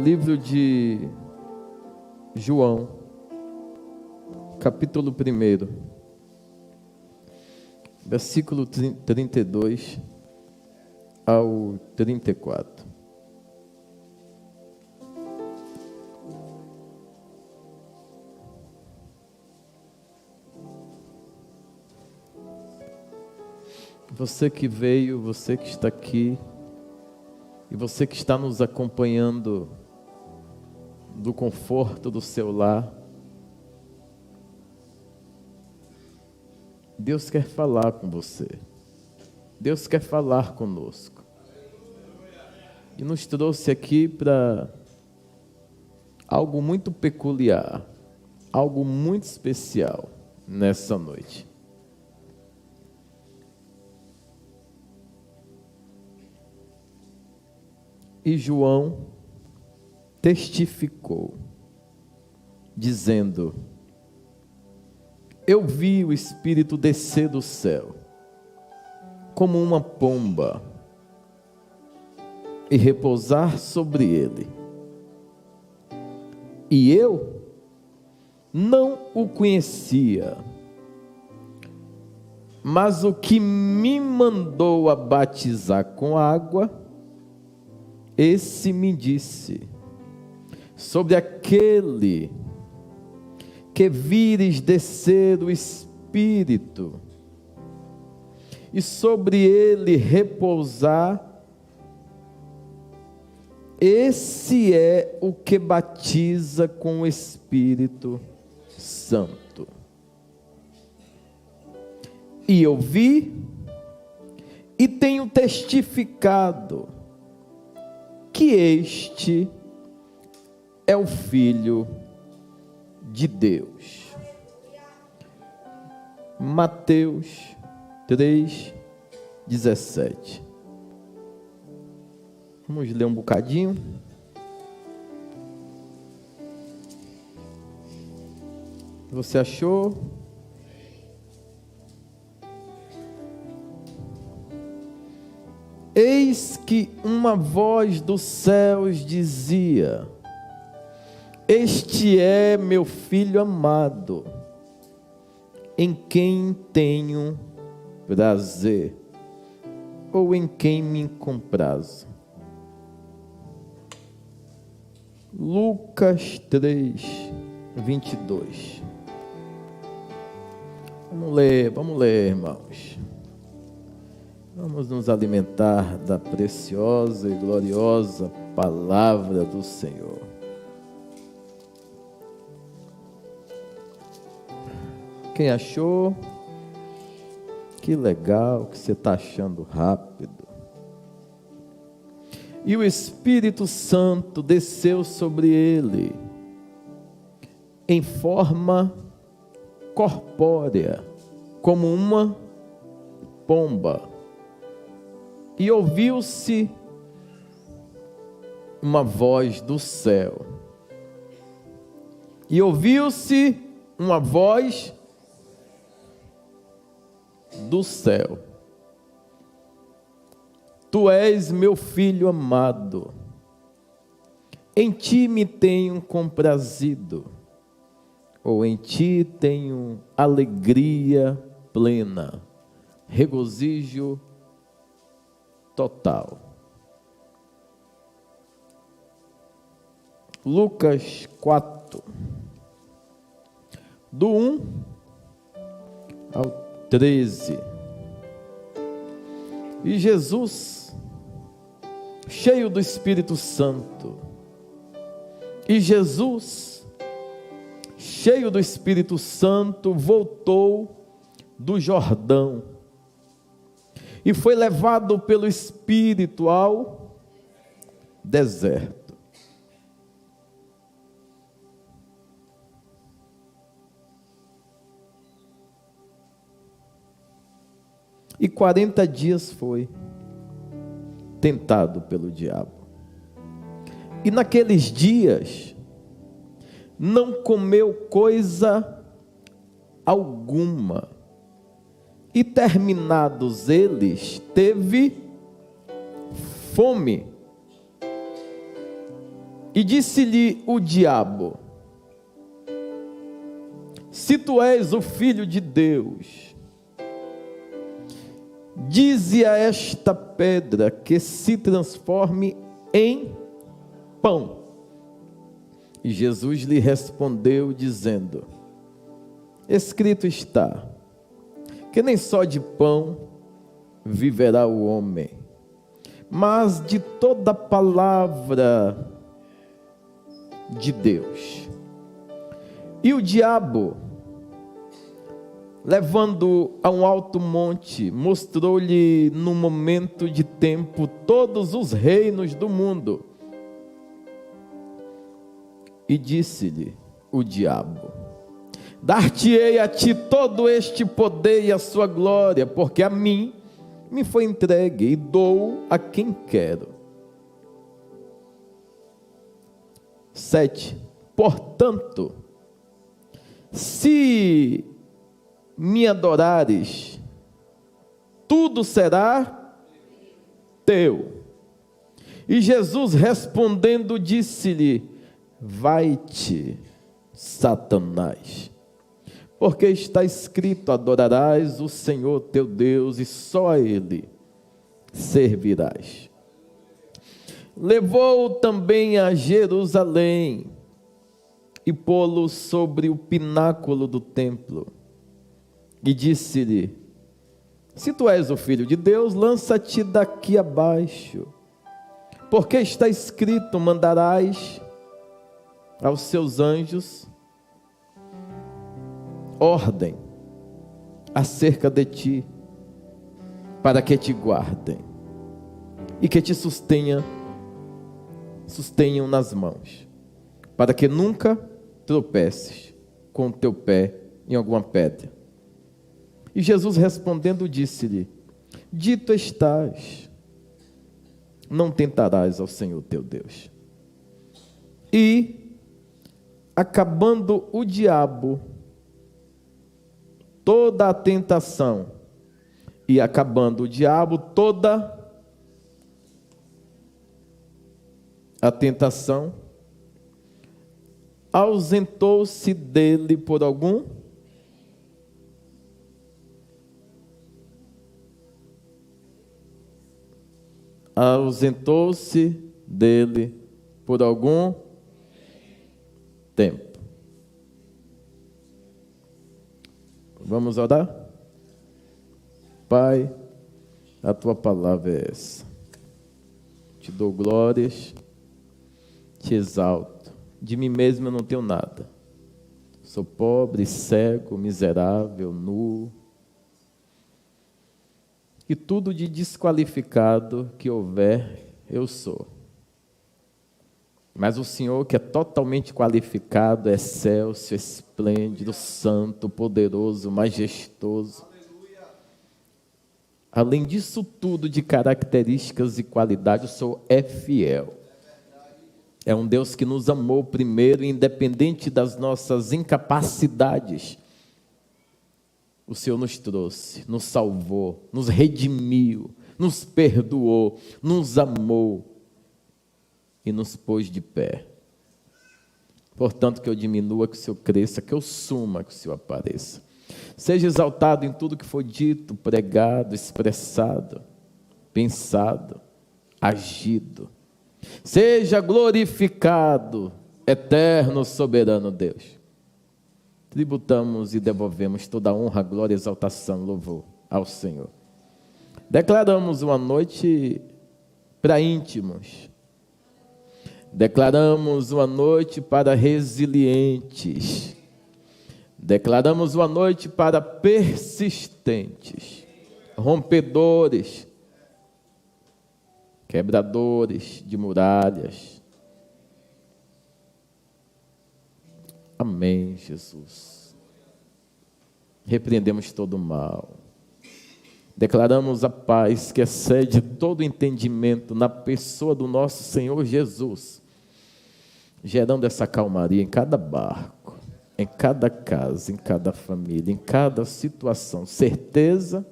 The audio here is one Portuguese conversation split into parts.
Livro de João, capítulo 1, versículo 32 ao 34. Você que veio, você que está aqui, e você que está nos acompanhando do conforto do seu lar, Deus quer falar com você. Deus quer falar conosco. E nos trouxe aqui para algo muito peculiar, algo muito especial nessa noite. E João testificou, dizendo: eu vi o Espírito descer do céu, como uma pomba, e repousar sobre ele. E eu não o conhecia, mas o que me mandou a batizar com água, esse me disse: sobre aquele que vires descer o Espírito, e sobre ele repousar, esse é o que batiza com o Espírito Santo. E eu vi e tenho testificado que este é o Filho de Deus. Mateus 3:17. Vamos ler um bocadinho. Você achou? Eis que uma voz dos céus dizia: este é meu filho amado, em quem tenho prazer, ou em quem me comprazo. Lucas 3:22. Vamos ler, irmãos. Vamos nos alimentar da preciosa e gloriosa palavra do Senhor. Quem achou? Que legal que você está achando rápido. E o Espírito Santo desceu sobre ele, em forma corpórea, como uma pomba. E ouviu-se uma voz do céu. E ouviu-se uma voz do céu: tu és meu filho amado, em ti me tenho comprazido, ou em ti tenho alegria plena, regozijo total. Lucas 4, do 1 ao 13. E Jesus, cheio do Espírito Santo, voltou do Jordão e foi levado pelo Espírito ao deserto. E 40 dias foi tentado pelo diabo. E naqueles dias não comeu coisa alguma. E terminados eles, teve fome. E disse-lhe o diabo: se tu és o Filho de Deus, dize a esta pedra que se transforme em pão. E Jesus lhe respondeu dizendo: escrito está, que nem só de pão viverá o homem, mas de toda palavra de Deus. E o diabo, levando a um alto monte, mostrou-lhe num momento de tempo todos os reinos do mundo. E disse-lhe o diabo: dar-te-ei a ti todo este poder e a sua glória, porque a mim me foi entregue e dou a quem quero. 7. Portanto, se me adorares, tudo será teu. E Jesus respondendo disse-lhe: vai-te, Satanás, porque está escrito: adorarás o Senhor teu Deus e só a Ele servirás. Levou-o também a Jerusalém e pô-lo sobre o pináculo do templo e disse-lhe: se tu és o Filho de Deus, lança-te daqui abaixo, porque está escrito: mandarás aos seus anjos ordem acerca de ti, para que te guardem e que te sustenham nas mãos, para que nunca tropeces com o teu pé em alguma pedra. E Jesus respondendo disse-lhe: dito estás, não tentarás ao Senhor teu Deus. E acabando o diabo toda a tentação, e acabando o diabo toda a tentação, ausentou-se dele por algum tempo. Vamos orar? Pai, a tua palavra é essa. Te dou glórias, te exalto. De mim mesmo eu não tenho nada. Sou pobre, cego, miserável, nu. E tudo de desqualificado que houver, eu sou. Mas o Senhor, que é totalmente qualificado, excelso, esplêndido, santo, poderoso, majestoso. Além disso tudo, de características e qualidades, o Senhor é fiel. É um Deus que nos amou primeiro, independente das nossas incapacidades. O Senhor nos trouxe, nos salvou, nos redimiu, nos perdoou, nos amou e nos pôs de pé. Portanto, que eu diminua, que o Senhor cresça, que eu suma, que o Senhor apareça. Seja exaltado em tudo que foi dito, pregado, expressado, pensado, agido. Seja glorificado, eterno, soberano Deus. Tributamos e devolvemos toda a honra, glória, exaltação, louvor ao Senhor. Declaramos uma noite para íntimos. Declaramos uma noite para resilientes. Declaramos uma noite para persistentes, rompedores, quebradores de muralhas. Amém, Jesus. Repreendemos todo o mal. Declaramos a paz que excede todo entendimento na pessoa do nosso Senhor Jesus, gerando essa calmaria em cada barco, em cada casa, em cada família, em cada situação. Certeza,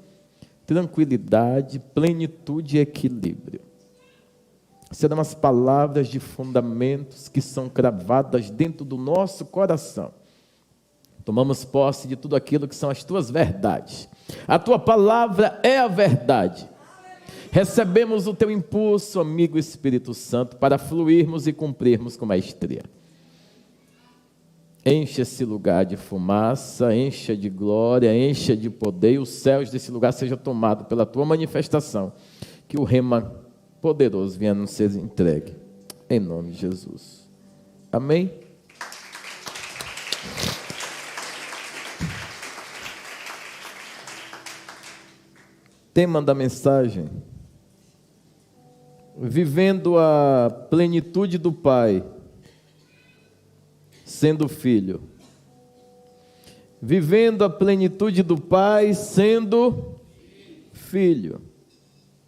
tranquilidade, plenitude e equilíbrio. serão as palavras de fundamentos que são cravadas dentro do nosso coração. Tomamos posse de tudo aquilo que são as tuas verdades. A tua palavra é a verdade. Recebemos o teu impulso, amigo Espírito Santo, para fluirmos e cumprirmos com maestria. Enche esse lugar de fumaça, encha de glória, encha de poder, e os céus desse lugar sejam tomados pela tua manifestação, que o rema poderoso venha nos ser entregue, em nome de Jesus. Amém? Tema da mensagem: vivendo a plenitude do Pai, sendo filho. Vivendo a plenitude do Pai, sendo filho.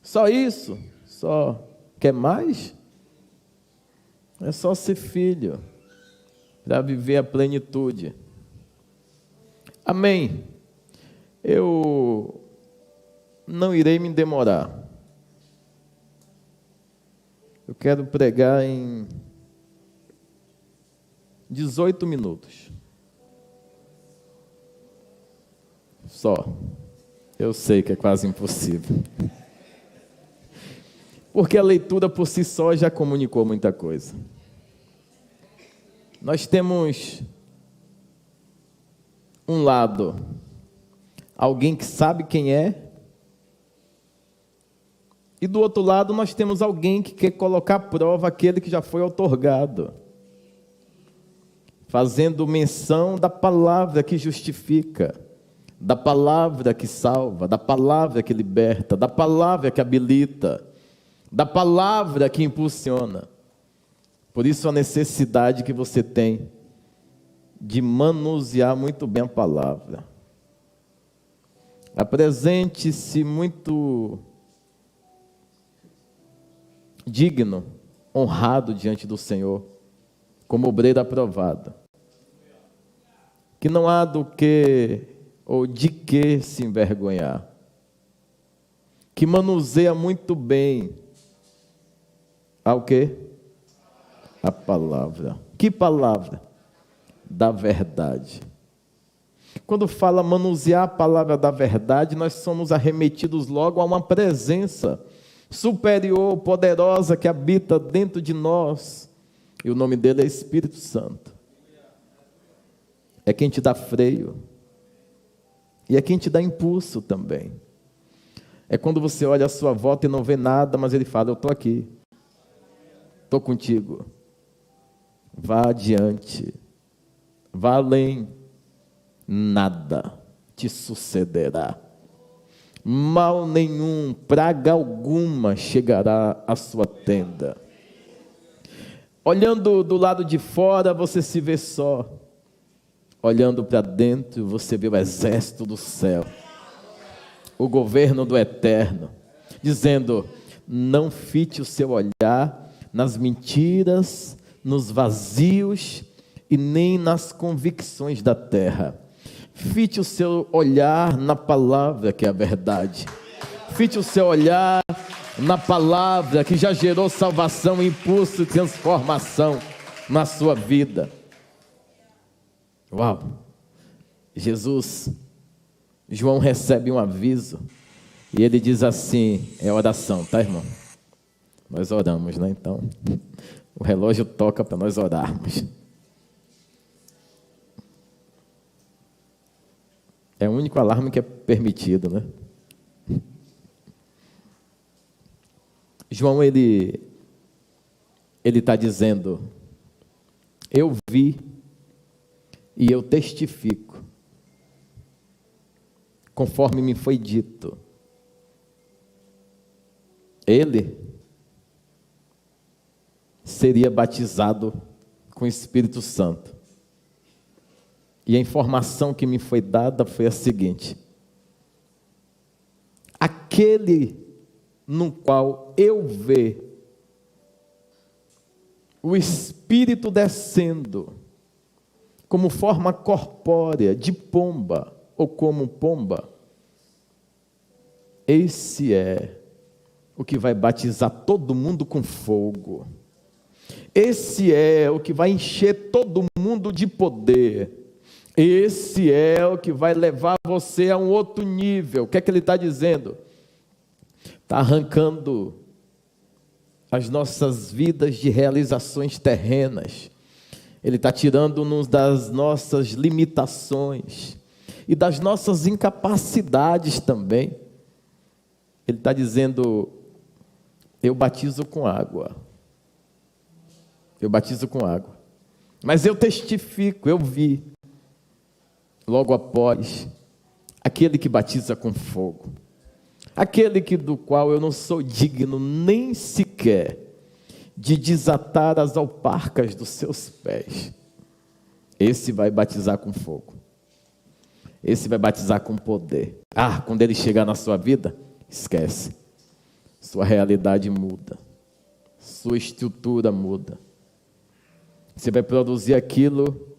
Só isso? Só quer mais? É só ser filho para viver a plenitude. Amém. Eu não irei me demorar. Eu quero pregar em 18 minutos. Só. Eu sei que é quase impossível. Porque a leitura por si só já comunicou muita coisa. Nós temos um lado, alguém que sabe quem é, e do outro lado nós temos alguém que quer colocar à prova aquele que já foi outorgado, fazendo menção da palavra que justifica, da palavra que salva, da palavra que liberta, da palavra que habilita, da palavra que impulsiona. Por isso a necessidade que você tem de manusear muito bem a palavra. Apresente-se muito digno, honrado diante do Senhor, como obreiro aprovado. Que não há do que ou de que se envergonhar. Que manuseia muito bem o quê? A palavra. Que palavra? Da verdade. Quando fala manusear a palavra da verdade, nós somos arremetidos logo a uma presença superior, poderosa, que habita dentro de nós, e o nome dele é Espírito Santo. É quem te dá freio, e é quem te dá impulso também. É quando você olha à sua volta e não vê nada, mas ele fala: eu estou aqui, estou contigo, vá adiante, vá além, nada te sucederá. Mal nenhum, praga alguma chegará à sua tenda. Olhando do lado de fora, você se vê só. Olhando para dentro, você vê o exército do céu, o governo do eterno, dizendo: não fite o seu olhar nas mentiras, nos vazios e nem nas convicções da terra. Fite o seu olhar na palavra que é a verdade. Fite o seu olhar na palavra que já gerou salvação, impulso e transformação na sua vida. Uau! João recebe um aviso e ele diz assim, é oração, tá, irmão? Nós oramos, né? Então, o relógio toca para nós orarmos. É o único alarme que é permitido, né? João, ele está dizendo: eu vi e eu testifico, conforme me foi dito. Ele seria batizado com o Espírito Santo. E a informação que me foi dada foi a seguinte: aquele no qual eu ver o Espírito descendo como forma corpórea de pomba ou como pomba, esse é o que vai batizar todo mundo com fogo. Esse é o que vai encher todo mundo de poder. Esse é o que vai levar você a um outro nível. O que é que ele está dizendo? Está arrancando as nossas vidas de realizações terrenas. Ele está tirando-nos das nossas limitações e das nossas incapacidades também. Ele está dizendo: eu batizo com água. Eu batizo com água. Mas eu testifico, eu vi, logo após, aquele que batiza com fogo. Aquele do qual eu não sou digno nem sequer de desatar as alparcas dos seus pés. Esse vai batizar com fogo. Esse vai batizar com poder. Quando ele chegar na sua vida, esquece. Sua realidade muda. Sua estrutura muda. Você vai produzir aquilo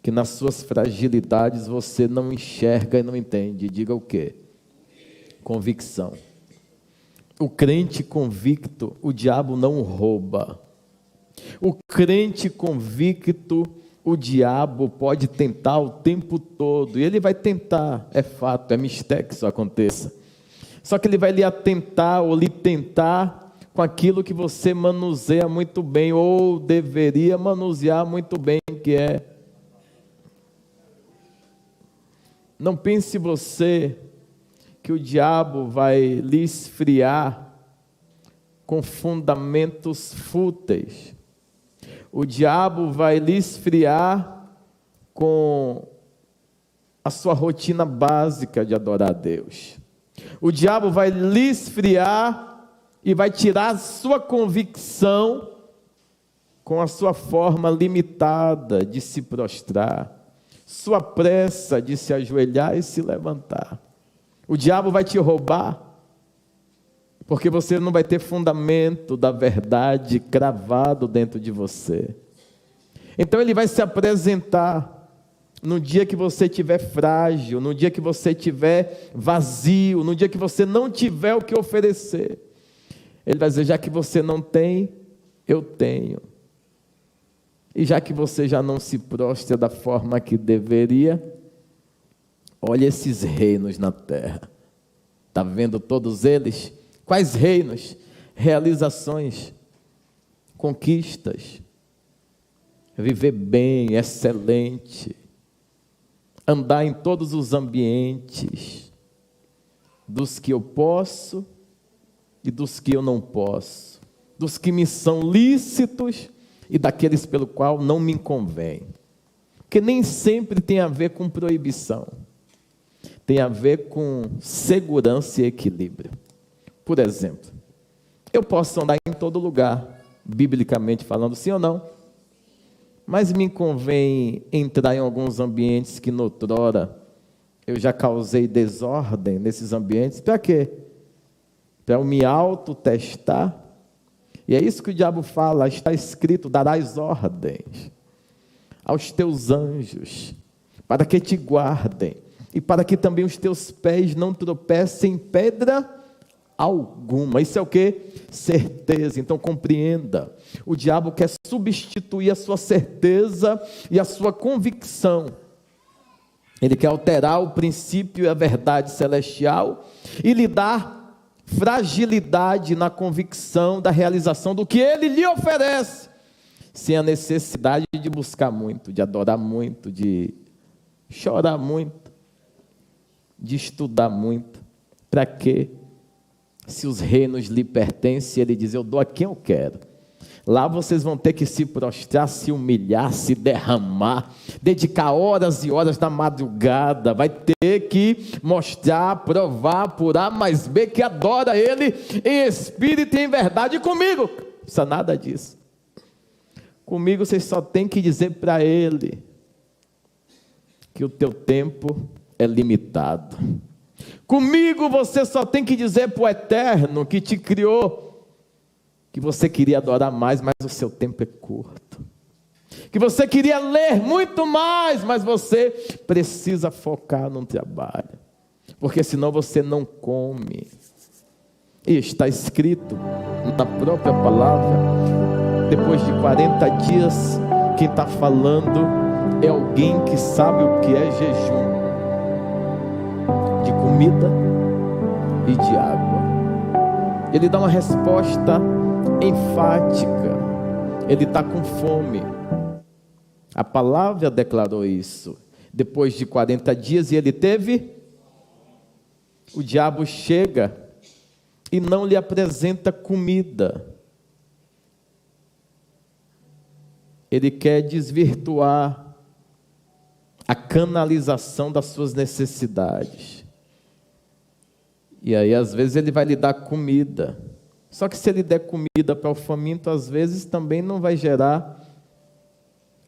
que nas suas fragilidades você não enxerga e não entende. Diga o quê? Convicção. O crente convicto, o diabo não rouba. O crente convicto, o diabo pode tentar o tempo todo. E ele vai tentar, é fato, é mistério que isso aconteça. Só que ele vai lhe atentar ou lhe tentar com aquilo que você manuseia muito bem, ou deveria manusear muito bem, que é... Não pense você que o diabo vai lhe esfriar com fundamentos fúteis. O diabo vai lhe esfriar com a sua rotina básica de adorar a Deus. O diabo vai lhe esfriar e vai tirar a sua convicção com a sua forma limitada de se prostrar, sua pressa de se ajoelhar e se levantar. O diabo vai te roubar, porque você não vai ter fundamento da verdade cravado dentro de você. Então ele vai se apresentar no dia que você estiver frágil, no dia que você estiver vazio, no dia que você não tiver o que oferecer. Ele vai dizer: já que você não tem, eu tenho. E já que você já não se prostra da forma que deveria, olha esses reinos na terra. Está vendo todos eles? Quais reinos? Realizações, conquistas, viver bem, excelente, andar em todos os ambientes, dos que eu posso e dos que eu não posso, dos que me são lícitos e daqueles pelo qual não me convém. Porque nem sempre tem a ver com proibição. Tem a ver com segurança e equilíbrio. Por exemplo, eu posso andar em todo lugar, biblicamente falando, sim ou não, mas me convém entrar em alguns ambientes que noutrora eu já causei desordem nesses ambientes. Para quê? Para eu me autotestar. E é isso que o diabo fala: está escrito, darás ordens aos teus anjos, para que te guardem, e para que também os teus pés não tropecem em pedra alguma. Isso é o quê? Certeza. Então compreenda, o diabo quer substituir a sua certeza e a sua convicção. Ele quer alterar o princípio e a verdade celestial e lhe dar fragilidade na convicção da realização do que ele lhe oferece, sem a necessidade de buscar muito, de adorar muito, de chorar muito, de estudar muito. Para quê? Se os reinos lhe pertencem, ele diz: eu dou a quem eu quero. Lá vocês vão ter que se prostrar, se humilhar, se derramar, dedicar horas e horas na madrugada, vai ter que mostrar, provar, por A mais B, que adora Ele em espírito e em verdade. E comigo, não precisa nada disso. Comigo vocês só tem que dizer para Ele que o teu tempo é limitado. Comigo você só tem que dizer para o Eterno que te criou que você queria adorar mais, mas o seu tempo é curto. Que você queria ler muito mais, mas você precisa focar no trabalho. Porque senão você não come. E está escrito na própria palavra, depois de 40 dias, quem está falando é alguém que sabe o que é jejum de comida e de água. Ele dá uma resposta enfática. Ele está com fome. A palavra declarou isso. Depois de 40 dias, e ele teve. O diabo chega e não lhe apresenta comida. Ele quer desvirtuar a canalização das suas necessidades. E aí, às vezes, ele vai lhe dar comida. Só que se ele der comida para o faminto, às vezes também não vai gerar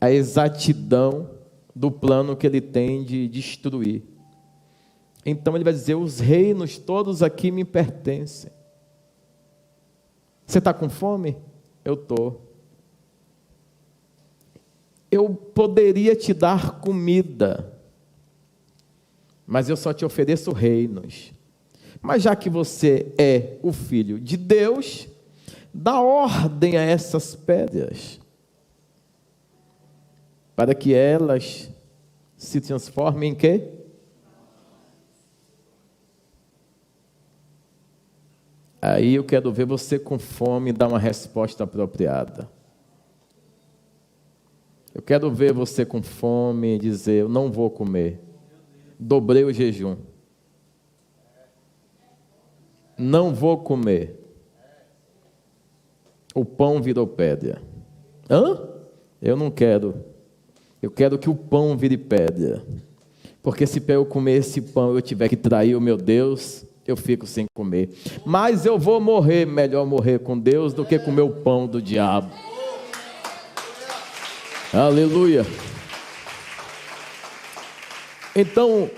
a exatidão do plano que ele tem de destruir. Então ele vai dizer: os reinos todos aqui me pertencem. Você está com fome? Eu estou. Eu poderia te dar comida, mas eu só te ofereço reinos. Mas já que você é o Filho de Deus, dá ordem a essas pedras, para que elas se transformem em quê? Aí eu quero ver você com fome dar uma resposta apropriada. Eu quero ver você com fome dizer: eu não vou comer. Dobrei o jejum. Não vou comer. O pão virou pedra. Hã? Eu não quero. Eu quero que o pão vire pedra. Porque se para eu comer esse pão eu tiver que trair o meu Deus, eu fico sem comer. Mas eu vou morrer, melhor morrer com Deus do que comer o pão do diabo. Aleluia. Então,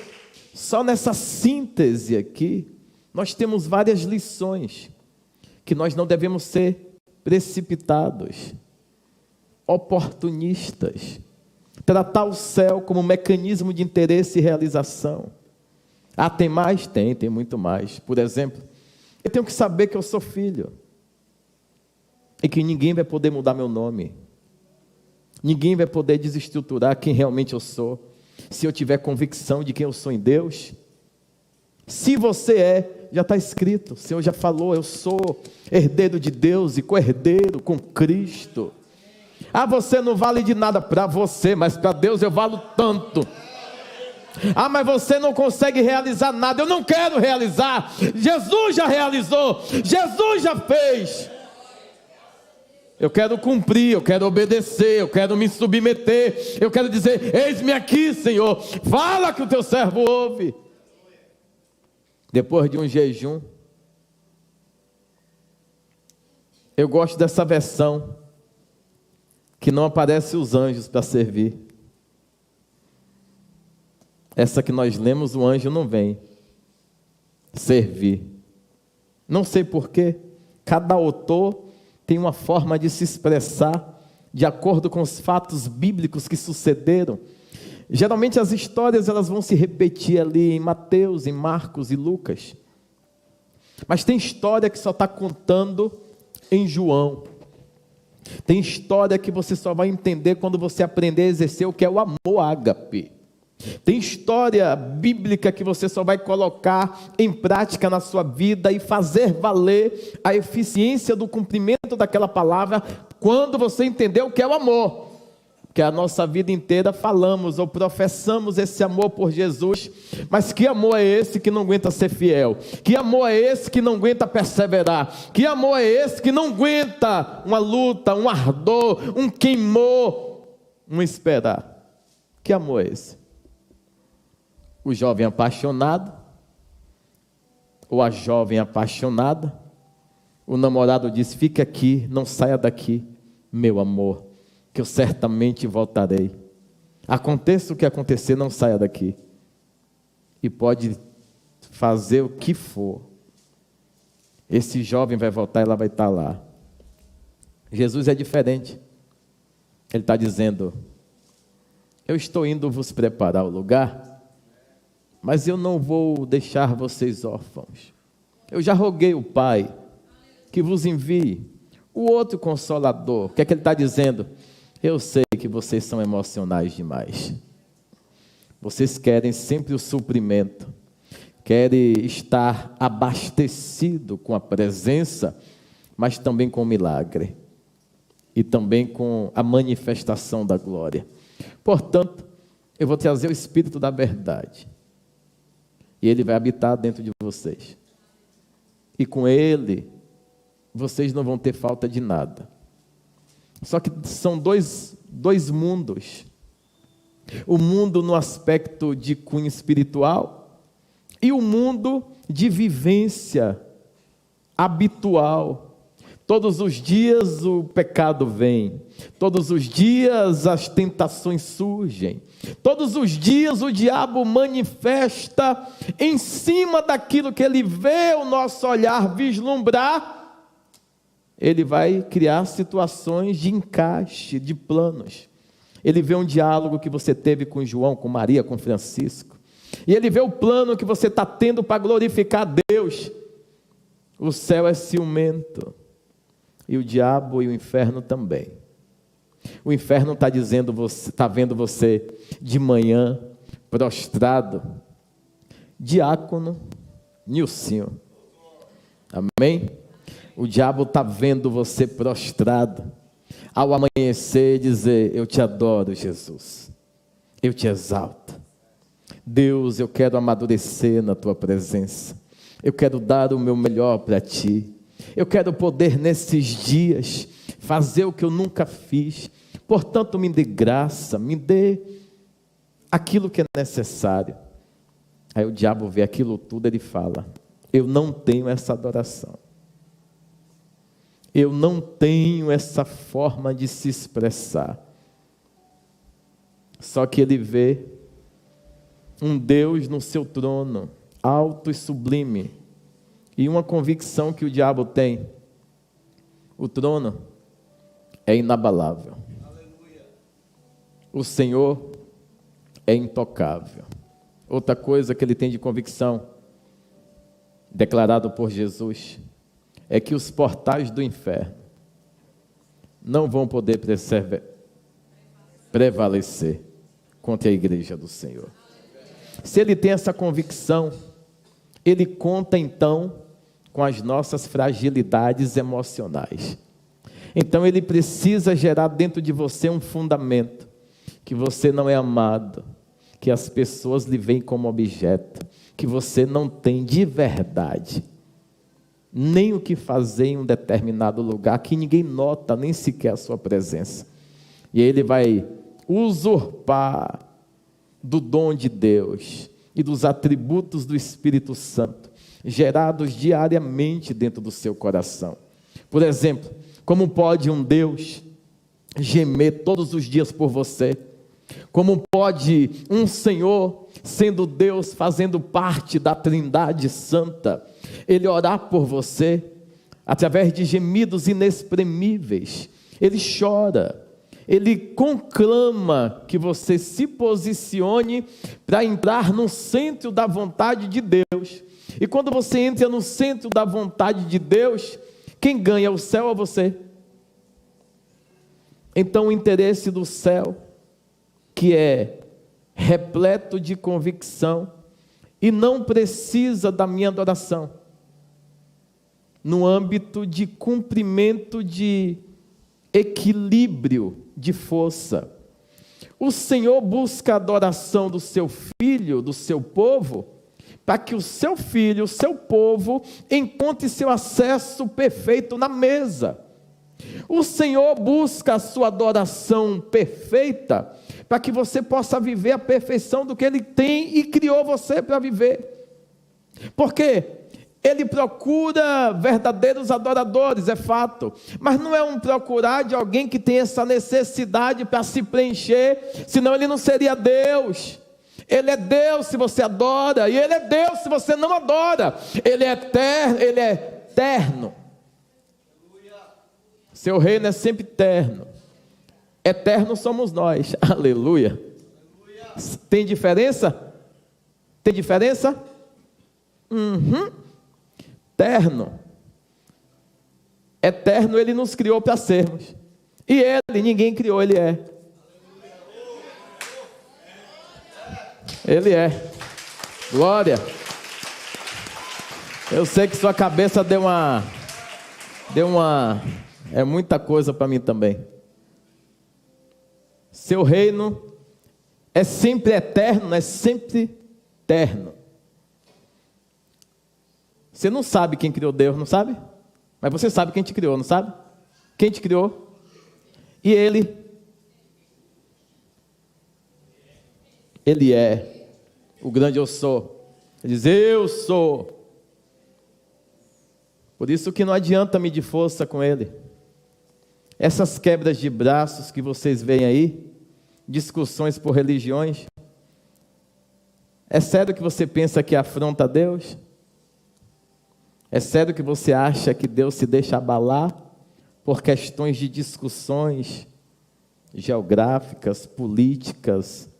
só nessa síntese aqui, nós temos várias lições, que nós não devemos ser precipitados, oportunistas, tratar o céu como mecanismo de interesse e realização. Ah, tem mais? Tem muito mais. Por exemplo, eu tenho que saber que eu sou filho, e que ninguém vai poder mudar meu nome, ninguém vai poder desestruturar quem realmente eu sou, se eu tiver convicção de quem eu sou em Deus. Se você é, já está escrito, o Senhor já falou: eu sou herdeiro de Deus e co-herdeiro com Cristo. Ah, você não vale de nada para você, mas para Deus eu valo tanto. Ah, mas você não consegue realizar nada. Eu não quero realizar. Jesus já realizou, Jesus já fez. Eu quero cumprir, eu quero obedecer, eu quero me submeter, eu quero dizer: eis-me aqui, Senhor, fala que o teu servo ouve. Depois de um jejum, eu gosto dessa versão, que não aparece os anjos para servir. Essa que nós lemos, o anjo não vem servir. Não sei porquê, cada autor tem uma forma de se expressar, de acordo com os fatos bíblicos que sucederam. Geralmente as histórias elas vão se repetir ali em Mateus, em Marcos e Lucas. Mas tem história que só está contando em João. Tem história que você só vai entender quando você aprender a exercer o que é o amor ágape. Tem história bíblica que você só vai colocar em prática na sua vida e fazer valer a eficiência do cumprimento daquela palavra quando você entender o que é o amor. Que a nossa vida inteira falamos ou professamos esse amor por Jesus, mas que amor é esse que não aguenta ser fiel? Que amor é esse que não aguenta perseverar? Que amor é esse que não aguenta uma luta, um ardor, um queimor, um esperar? Que amor é esse? O jovem apaixonado, ou a jovem apaixonada, o namorado diz: fica aqui, não saia daqui, meu amor, que eu certamente voltarei. Aconteça o que acontecer, não saia daqui. E pode fazer o que for, esse jovem vai voltar e ela vai estar lá. Jesus é diferente. Ele está dizendo: eu estou indo vos preparar o lugar, mas eu não vou deixar vocês órfãos. Eu já roguei o Pai que vos envie o outro Consolador. O que é que ele está dizendo? Eu sei que vocês são emocionais demais. Vocês querem sempre o suprimento, querem estar abastecido com a presença, mas também com o milagre e também com a manifestação da glória. Portanto, eu vou trazer o Espírito da verdade e ele vai habitar dentro de vocês. E com ele, vocês não vão ter falta de nada. Só que são dois mundos. O mundo no aspecto de cunho espiritual e o mundo de vivência habitual. Todos os dias o pecado vem, todos os dias as tentações surgem, todos os dias o diabo manifesta em cima daquilo que ele vê o nosso olhar vislumbrar. Ele vai criar situações de encaixe, de planos. Ele vê um diálogo que você teve com João, com Maria, com Francisco. E ele vê o plano que você está tendo para glorificar a Deus. O céu é ciumento. E o diabo e o inferno também. O inferno está dizendo, está vendo você de manhã, prostrado. Diácono Nilcinho. Amém? O diabo está vendo você prostrado. Ao amanhecer, dizer: eu te adoro, Jesus, eu te exalto. Deus, eu quero amadurecer na tua presença, eu quero dar o meu melhor para ti, eu quero poder nesses dias fazer o que eu nunca fiz. Portanto, me dê graça, me dê aquilo que é necessário. Aí o diabo vê aquilo tudo, ele fala: eu não tenho essa adoração. Eu não tenho essa forma de se expressar. Só que ele vê um Deus no seu trono, alto e sublime, e uma convicção que o diabo tem: o trono é inabalável. Aleluia. O Senhor é intocável. Outra coisa que ele tem de convicção, declarado por Jesus, é que os portais do inferno não vão poder prevalecer contra a igreja do Senhor. Se ele tem essa convicção, ele conta então com as nossas fragilidades emocionais. Então ele precisa gerar dentro de você um fundamento, que você não é amado, que as pessoas lhe veem como objeto, que você não tem de verdade nem o que fazer em um determinado lugar, que ninguém nota nem sequer a sua presença. E ele vai usurpar do dom de Deus e dos atributos do Espírito Santo, gerados diariamente dentro do seu coração. Por exemplo, como pode um Deus gemer todos os dias por você? Como pode um Senhor, sendo Deus, fazendo parte da Trindade Santa, ele orar por você, através de gemidos inexprimíveis? Ele chora, ele conclama que você se posicione para entrar no centro da vontade de Deus. E quando você entra no centro da vontade de Deus, quem ganha, o céu ou você? Então o interesse do céu, que é repleto de convicção e não precisa da minha adoração, no âmbito de cumprimento de equilíbrio de força. O Senhor busca a adoração do seu filho, do seu povo, para que o seu filho, o seu povo, encontre seu acesso perfeito na mesa. O Senhor busca a sua adoração perfeita, para que você possa viver a perfeição do que Ele tem e criou você para viver. Porque Ele procura verdadeiros adoradores, é fato, mas não é um procurar de alguém que tem essa necessidade para se preencher, senão Ele não seria Deus. Ele é Deus se você adora, e Ele é Deus se você não adora. Ele é eterno, Ele é eterno. Seu reino é sempre eterno. Eterno somos nós. Aleluia. Tem diferença? Tem diferença? terno. Eterno Ele nos criou para sermos. E Ele, ninguém criou, Ele é. Ele é. Glória. Eu sei que sua cabeça deu uma... É muita coisa para mim também. Seu reino é sempre eterno, é sempre terno. Você não sabe quem criou Deus, não sabe? Mas você sabe quem te criou, não sabe? Quem te criou? E Ele é o grande eu sou. Ele diz, eu sou. Por isso que não adianta medir força com Ele. Essas quebras de braços que vocês veem aí, discussões por religiões, é sério que você pensa que afronta a Deus? É sério que você acha que Deus se deixa abalar por questões de discussões geográficas, políticas?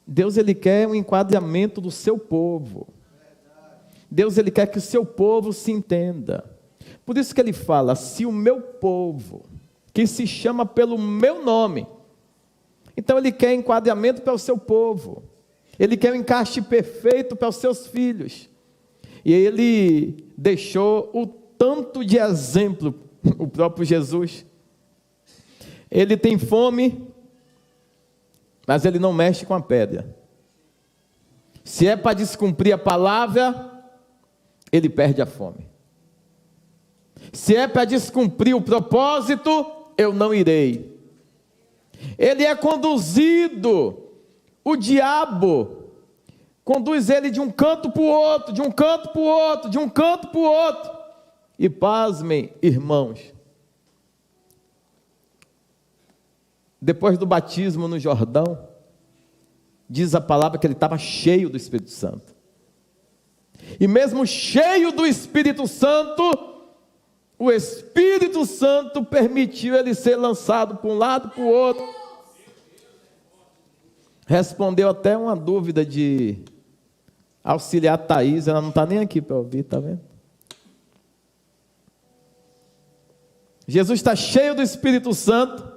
Deus, Ele quer um enquadramento do seu povo. Deus, Ele quer que o seu povo se entenda. Por isso que Ele fala, se o meu povo, que se chama pelo meu nome, então Ele quer enquadramento para o seu povo. Ele quer um encaixe perfeito para os seus filhos. E Ele deixou o tanto de exemplo, o próprio Jesus. Ele tem fome, mas Ele não mexe com a pedra. Se é para descumprir a palavra, Ele perde a fome. Se é para descumprir o propósito, eu não irei. Ele é conduzido, o diabo conduz ele de um canto para o outro, de um canto para o outro, de um canto para o outro. E pasmem, irmãos, depois do batismo no Jordão, diz a palavra que ele estava cheio do Espírito Santo. E mesmo cheio do Espírito Santo, o Espírito Santo permitiu ele ser lançado para um lado e para o outro. Respondeu até uma dúvida de auxiliar Thaís, ela não está nem aqui para ouvir, está vendo? Jesus está cheio do Espírito Santo,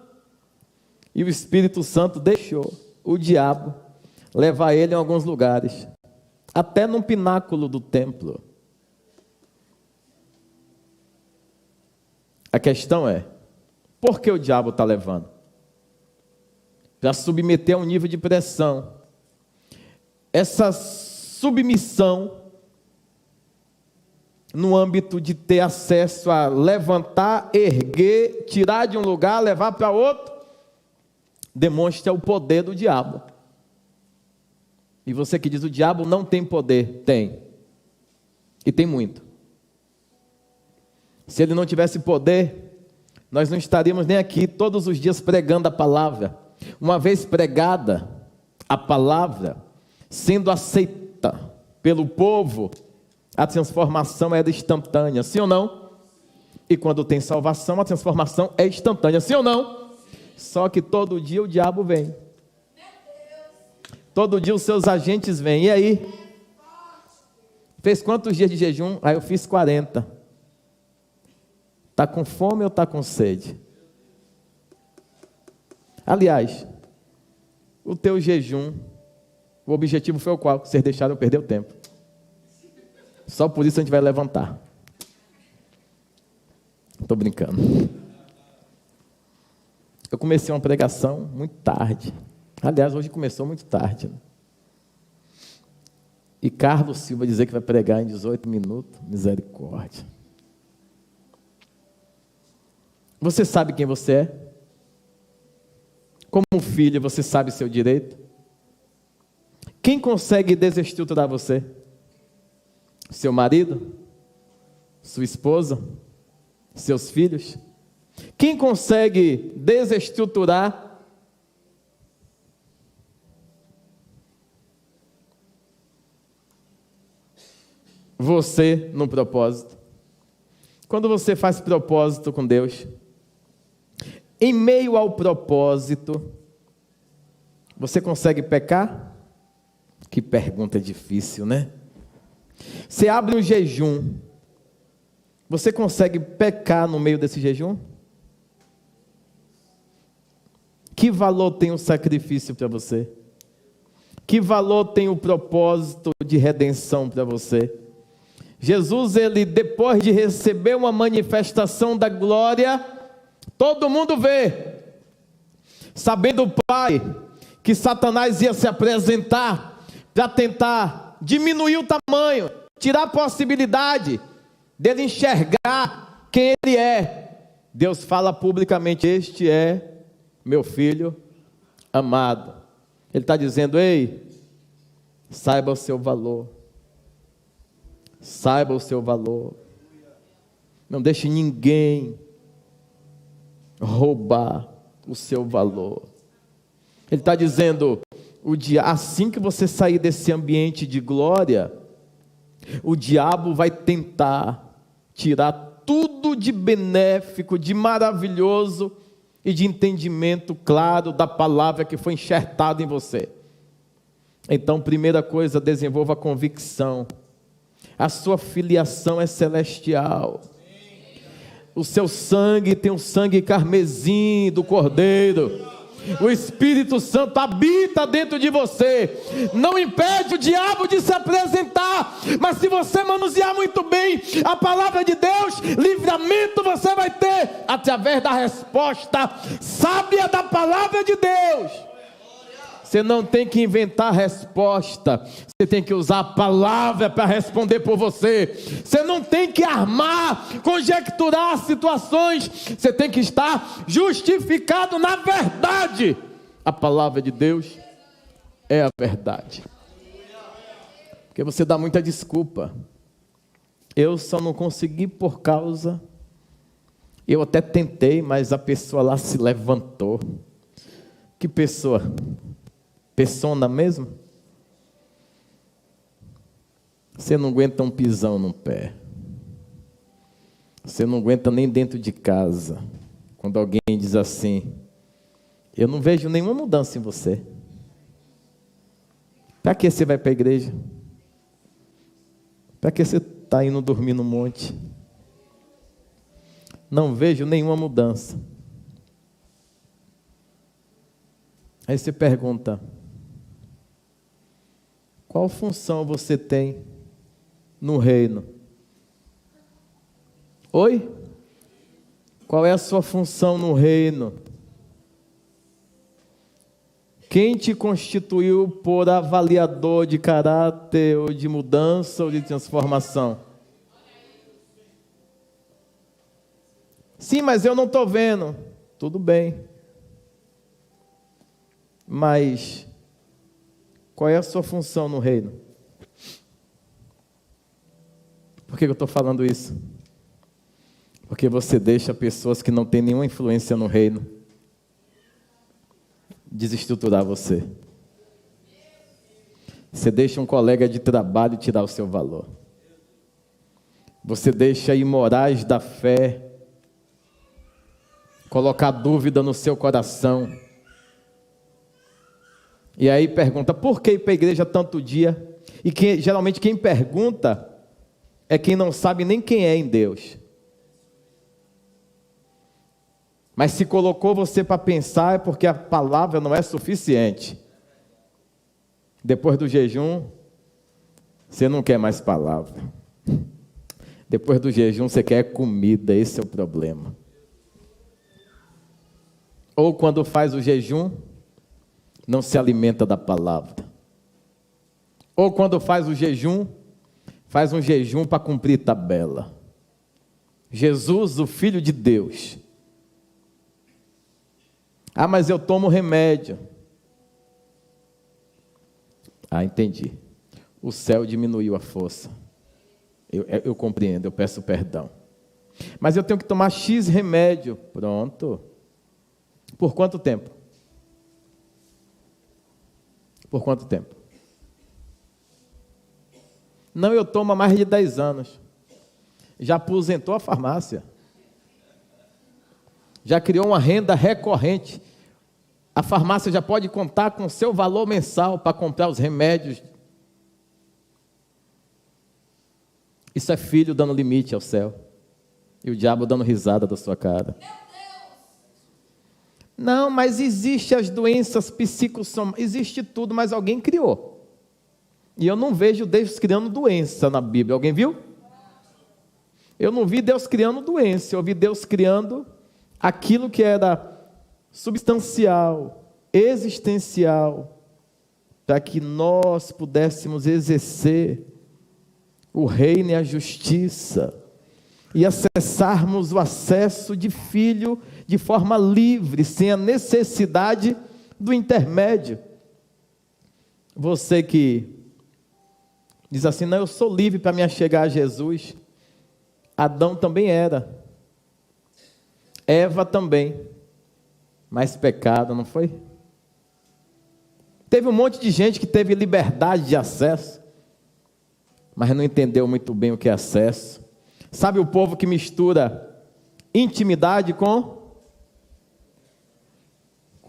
e o Espírito Santo deixou o diabo levar ele em alguns lugares, até num pináculo do templo. A questão é, por que o diabo está levando? Para submeter a um nível de pressão. Essa submissão, no âmbito de ter acesso a levantar, erguer, tirar de um lugar, levar para outro, demonstra o poder do diabo. E você que diz, o diabo não tem poder, tem. E tem muito. Se ele não tivesse poder, nós não estaríamos nem aqui todos os dias pregando a palavra. Uma vez pregada a palavra, sendo aceita pelo povo, a transformação era instantânea, sim ou não? E quando tem salvação, a transformação é instantânea, sim ou não? Só que todo dia o diabo vem. Todo dia os seus agentes vêm. E aí? Fez quantos dias de jejum? Aí eu fiz 40. Está com fome ou está com sede? Aliás, o teu jejum, o objetivo foi o qual? Vocês deixaram eu perder o tempo. Só por isso a gente vai levantar. Estou brincando. Eu comecei uma pregação muito tarde. Aliás, hoje começou muito tarde. E Carlos Silva dizer que vai pregar em 18 minutos. Misericórdia. Você sabe quem você é? Como filho, você sabe seu direito? Quem consegue desestruturar você? Seu marido? Sua esposa? Seus filhos? Quem consegue desestruturar você no propósito? Quando você faz propósito com Deus, em meio ao propósito, você consegue pecar? Que pergunta difícil, né? Você abre um jejum, você consegue pecar no meio desse jejum? Que valor tem o sacrifício para você? Que valor tem o propósito de redenção para você? Jesus, ele depois de receber uma manifestação da glória, todo mundo vê, sabendo o Pai que Satanás ia se apresentar para tentar diminuir o tamanho, tirar a possibilidade dele enxergar quem ele é. Deus fala publicamente: este é meu filho amado. Ele está dizendo: ei, saiba o seu valor. Saiba o seu valor. Não deixe ninguém roubar o seu valor. Ele está dizendo: assim que você sair desse ambiente de glória, o diabo vai tentar tirar tudo de benéfico, de maravilhoso e de entendimento claro da palavra que foi enxertada em você. Então, primeira coisa, desenvolva a convicção. A sua filiação é celestial. O seu sangue tem o sangue carmesim do Cordeiro. O Espírito Santo habita dentro de você. Não impede o diabo de se apresentar, mas se você manusear muito bem a palavra de Deus, livramento você vai ter através da resposta sábia da palavra de Deus. Você não tem que inventar resposta, você tem que usar a palavra para responder por você. Você não tem que armar, conjecturar situações, você tem que estar justificado na verdade. A palavra de Deus é a verdade. Porque você dá muita desculpa. Eu só não consegui por causa... Eu até tentei, mas a pessoa lá se levantou. Que pessoa? Persona mesmo? Você não aguenta um pisão no pé. Você não aguenta nem dentro de casa. Quando alguém diz assim: eu não vejo nenhuma mudança em você. Para que você vai para a igreja? Para que você está indo dormir no monte? Não vejo nenhuma mudança. Aí você pergunta: qual função você tem no reino? Oi? Qual é a sua função no reino? Quem te constituiu por avaliador de caráter, ou de mudança, ou de transformação? Sim, mas eu não estou vendo. Tudo bem. Mas qual é a sua função no reino? Por que eu estou falando isso? Porque você deixa pessoas que não têm nenhuma influência no reino desestruturar você. Você deixa um colega de trabalho tirar o seu valor. Você deixa imorais da fé colocar dúvida no seu coração. E aí pergunta: por que ir para a igreja tanto dia? E geralmente quem pergunta é quem não sabe nem quem é em Deus. Mas se colocou você para pensar é porque a palavra não é suficiente. Depois do jejum, você não quer mais palavra. Depois do jejum você quer comida, esse é o problema. Ou quando faz o jejum, não se alimenta da palavra. Ou quando faz o jejum, faz um jejum para cumprir tabela. Jesus, o Filho de Deus. Ah, mas eu tomo remédio. Ah, entendi. O céu diminuiu a força. Eu compreendo, eu peço perdão. Mas eu tenho que tomar X remédio. Pronto. Por quanto tempo? Por quanto tempo? Não, eu tomo há mais de 10 anos. Já aposentou a farmácia. Já criou uma renda recorrente. A farmácia já pode contar com o seu valor mensal para comprar os remédios. Isso é filho dando limite ao céu. E o diabo dando risada da sua cara. Não, mas existe as doenças psicossomáticas, existe tudo, mas alguém criou. E eu não vejo Deus criando doença na Bíblia. Alguém viu? Eu não vi Deus criando doença, eu vi Deus criando aquilo que era substancial, existencial, para que nós pudéssemos exercer o reino e a justiça, e acessarmos o acesso de filho de forma livre, sem a necessidade do intermédio. Você que diz assim, não, eu sou livre para me achegar a Jesus. Adão também era, Eva também, mas pecado, não foi? Teve um monte de gente que teve liberdade de acesso, mas não entendeu muito bem o que é acesso. Sabe o povo que mistura intimidade com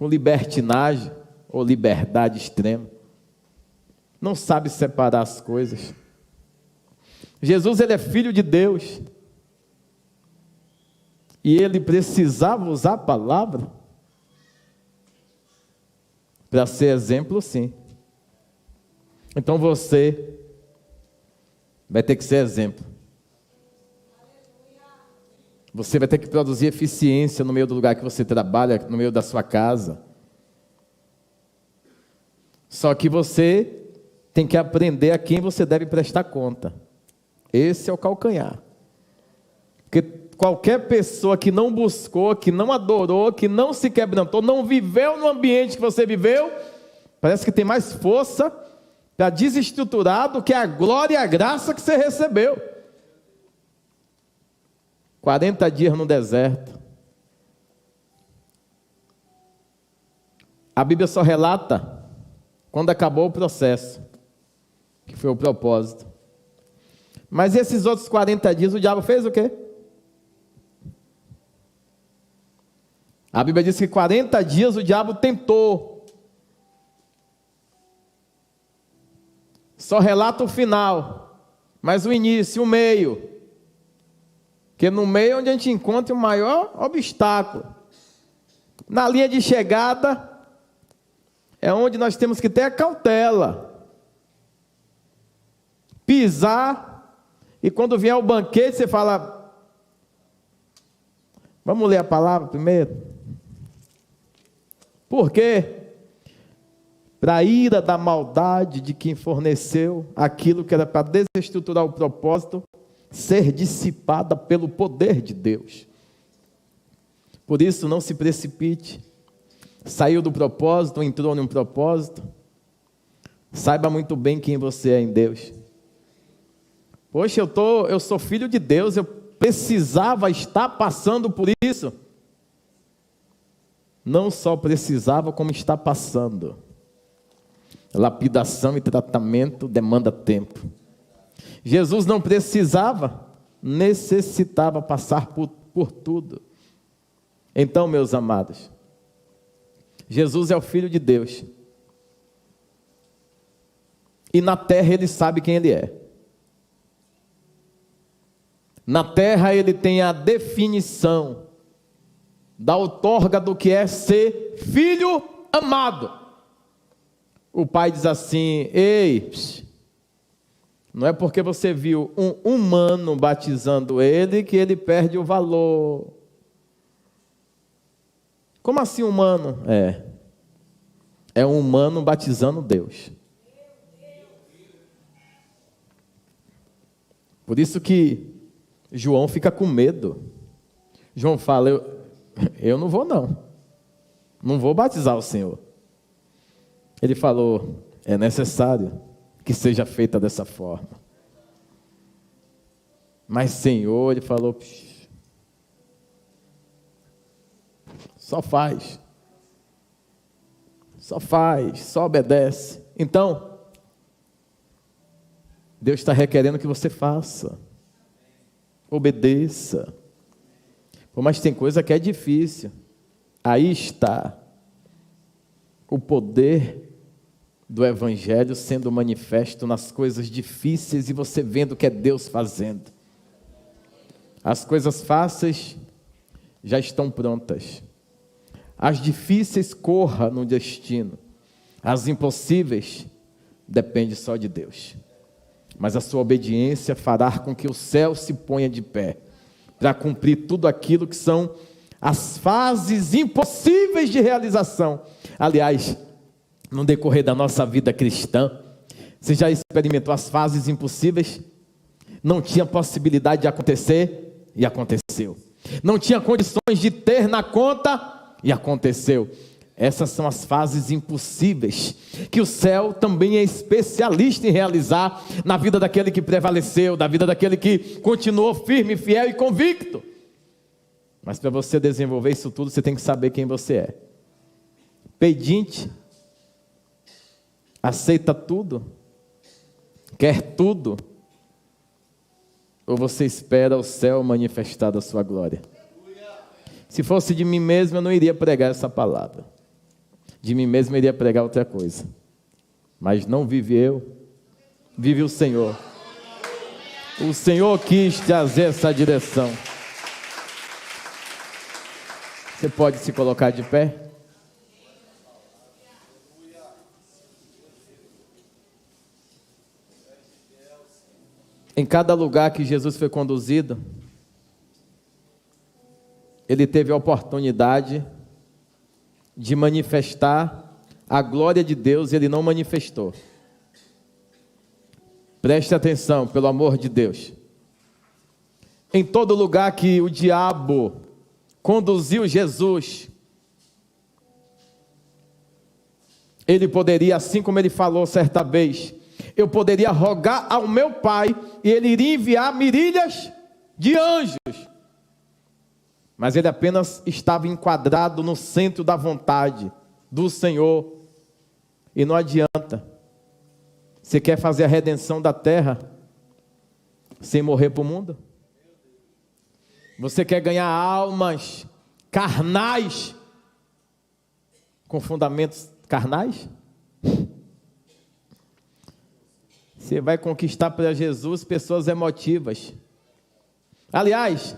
libertinagem ou liberdade extrema? Não sabe separar as coisas. Jesus, ele é filho de Deus. E ele precisava usar a palavra para ser exemplo, sim. Então você vai ter que ser exemplo. Você vai ter que produzir eficiência no meio do lugar que você trabalha, no meio da sua casa. Só que você tem que aprender a quem você deve prestar conta. Esse é o calcanhar. Porque qualquer pessoa que não buscou, que não adorou, que não se quebrantou, não viveu no ambiente que você viveu, parece que tem mais força para desestruturar do que a glória e a graça que você recebeu. 40 dias no deserto. A Bíblia só relata quando acabou o processo, que foi o propósito. Mas esses outros 40 dias o diabo fez o quê? A Bíblia diz que 40 dias o diabo tentou. Só relata o final, mas o início, o meio. Porque no meio é onde a gente encontra o maior obstáculo. Na linha de chegada é onde nós temos que ter a cautela. Pisar, e quando vier o banquete você fala, vamos ler a palavra primeiro? Por quê? Para a ira da maldade de quem forneceu aquilo que era para desestruturar o propósito, ser dissipada pelo poder de Deus. Por isso, não se precipite. Saiu do propósito, entrou num propósito. Saiba muito bem quem você é em Deus. Poxa, eu sou filho de Deus, eu precisava estar passando por isso. Não só precisava, como está passando. Lapidação e tratamento demanda tempo. Jesus não precisava, necessitava passar por tudo. Então, meus amados, Jesus é o Filho de Deus. E na terra ele sabe quem ele é. Na terra ele tem a definição da outorga do que é ser filho amado. O pai diz assim, ei, não é porque você viu um humano batizando ele que ele perde o valor. Como assim humano? É um humano batizando Deus. Por isso que João fica com medo. João fala, eu não vou não. Não vou batizar o Senhor. Ele falou, é necessário que seja feita dessa forma. Mas Senhor, ele falou, só faz, só obedece. Então, Deus está requerendo que você faça, obedeça. Mas tem coisa que é difícil. Aí está o poder do Evangelho sendo manifesto nas coisas difíceis e você vendo o que é Deus fazendo. As coisas fáceis já estão prontas. As difíceis corra no destino. As impossíveis depende só de Deus. Mas a sua obediência fará com que o céu se ponha de pé para cumprir tudo aquilo que são as fases impossíveis de realização. Aliás, no decorrer da nossa vida cristã, você já experimentou as fases impossíveis? Não tinha possibilidade de acontecer e aconteceu. Não tinha condições de ter na conta e aconteceu. Essas são as fases impossíveis que o céu também é especialista em realizar na vida daquele que prevaleceu, da vida daquele que continuou firme, fiel e convicto. Mas para você desenvolver isso tudo, você tem que saber quem você é. Pedinte, aceita tudo, quer tudo, ou você espera o céu manifestar a sua glória? Se fosse de mim mesmo, eu não iria pregar essa palavra. De mim mesmo eu iria pregar outra coisa. Mas não vive eu, vive o Senhor. O Senhor quis trazer essa direção. Você pode se colocar de pé? Em cada lugar que Jesus foi conduzido, ele teve a oportunidade de manifestar a glória de Deus e ele não manifestou. Preste atenção, pelo amor de Deus. Em todo lugar que o diabo conduziu Jesus, ele poderia, assim como ele falou certa vez, eu poderia rogar ao meu Pai e ele iria enviar miríadas de anjos. Mas ele apenas estava enquadrado no centro da vontade do Senhor. E não adianta. Você quer fazer a redenção da terra sem morrer para o mundo? Você quer ganhar almas carnais com fundamentos carnais? Você vai conquistar para Jesus pessoas emotivas. Aliás,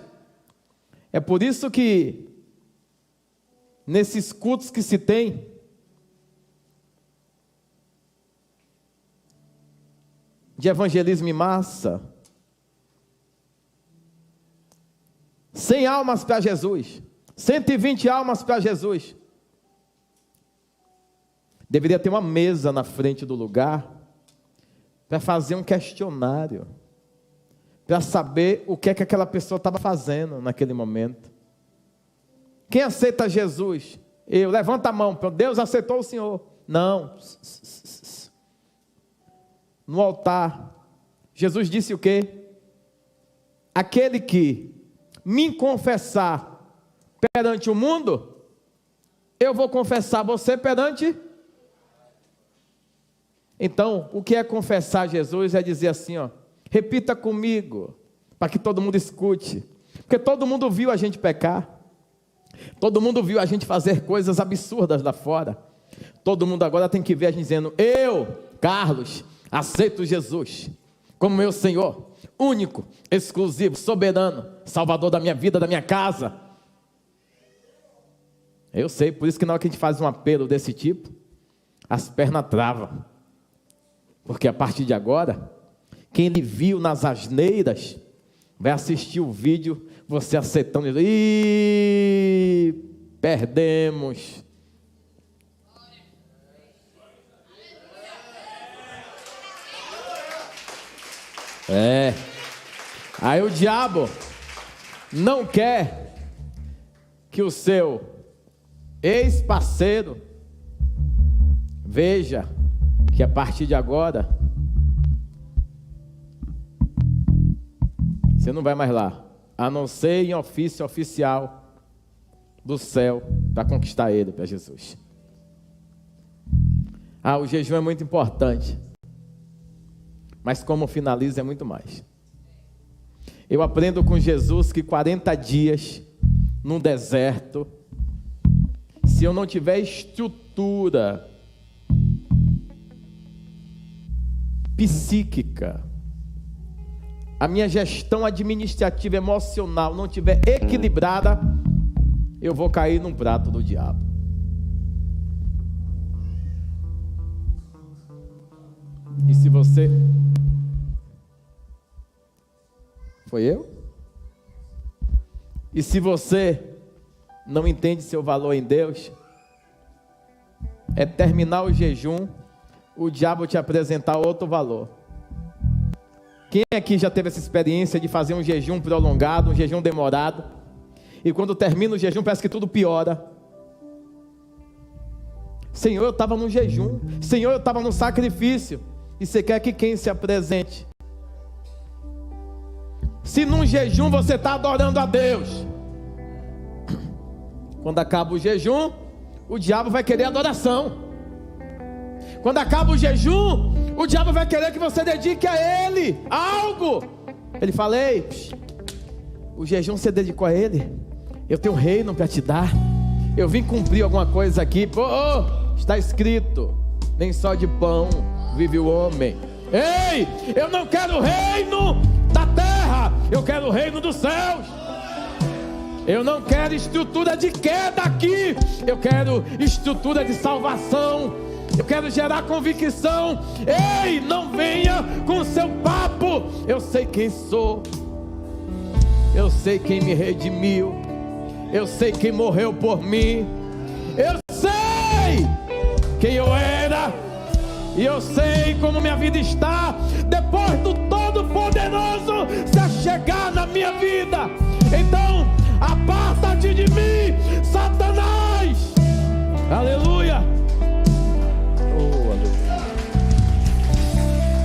é por isso que nesses cultos que se tem, de evangelismo em massa, 100 almas para Jesus, 120 almas para Jesus, deveria ter uma mesa na frente do lugar, para fazer um questionário, para saber o que é que aquela pessoa estava fazendo naquele momento. Quem aceita Jesus? Eu, levanta a mão, Deus aceitou o Senhor. Não. No altar, Jesus disse o quê? Aquele que me confessar perante o mundo, eu vou confessar você perante. Então, o que é confessar Jesus? É dizer assim, ó, repita comigo, para que todo mundo escute, porque todo mundo viu a gente pecar, todo mundo viu a gente fazer coisas absurdas lá fora, todo mundo agora tem que ver a gente dizendo, eu, Carlos, aceito Jesus como meu Senhor, único, exclusivo, soberano, Salvador da minha vida, da minha casa. Eu sei, por isso que na hora que a gente faz um apelo desse tipo, as pernas travam, porque a partir de agora, quem lhe viu nas asneiras, vai assistir o vídeo, você aceitando, e perdemos. Aí o diabo não quer que o seu ex-parceiro veja que a partir de agora você não vai mais lá, a não ser em ofício oficial do céu para conquistar ele, para Jesus. O jejum é muito importante, mas como finaliza é muito mais. Eu aprendo com Jesus que 40 dias num deserto, se eu não tiver estrutura psíquica, a minha gestão administrativa emocional não estiver equilibrada, eu vou cair num prato do diabo. E se você... Foi eu? E se você não entende seu valor em Deus, é terminar o jejum, o diabo te apresentar outro valor. Quem aqui já teve essa experiência de fazer um jejum prolongado, um jejum demorado, e quando termina o jejum parece que tudo piora? Senhor, eu estava no jejum, Senhor, eu estava no sacrifício, e você quer que quem se apresente? Se num jejum você está adorando a Deus, quando acaba o jejum, o diabo vai querer adoração. Quando acaba o jejum, o diabo vai querer que você dedique a Ele algo. Ele fala: ei, o jejum você dedicou a Ele? Eu tenho um reino para te dar. Eu vim cumprir alguma coisa aqui. Pô, está escrito: nem só de pão vive o homem. Ei, eu não quero o reino da terra, eu quero o reino dos céus. Eu não quero estrutura de queda aqui, eu quero estrutura de salvação. Eu quero gerar convicção. Ei, não venha com seu papo. Eu sei quem sou, eu sei quem me redimiu, eu sei quem morreu por mim, eu sei quem eu era, e eu sei como minha vida está depois do Todo-Poderoso se chegar na minha vida. Então, aparta-te de mim, Satanás. Aleluia.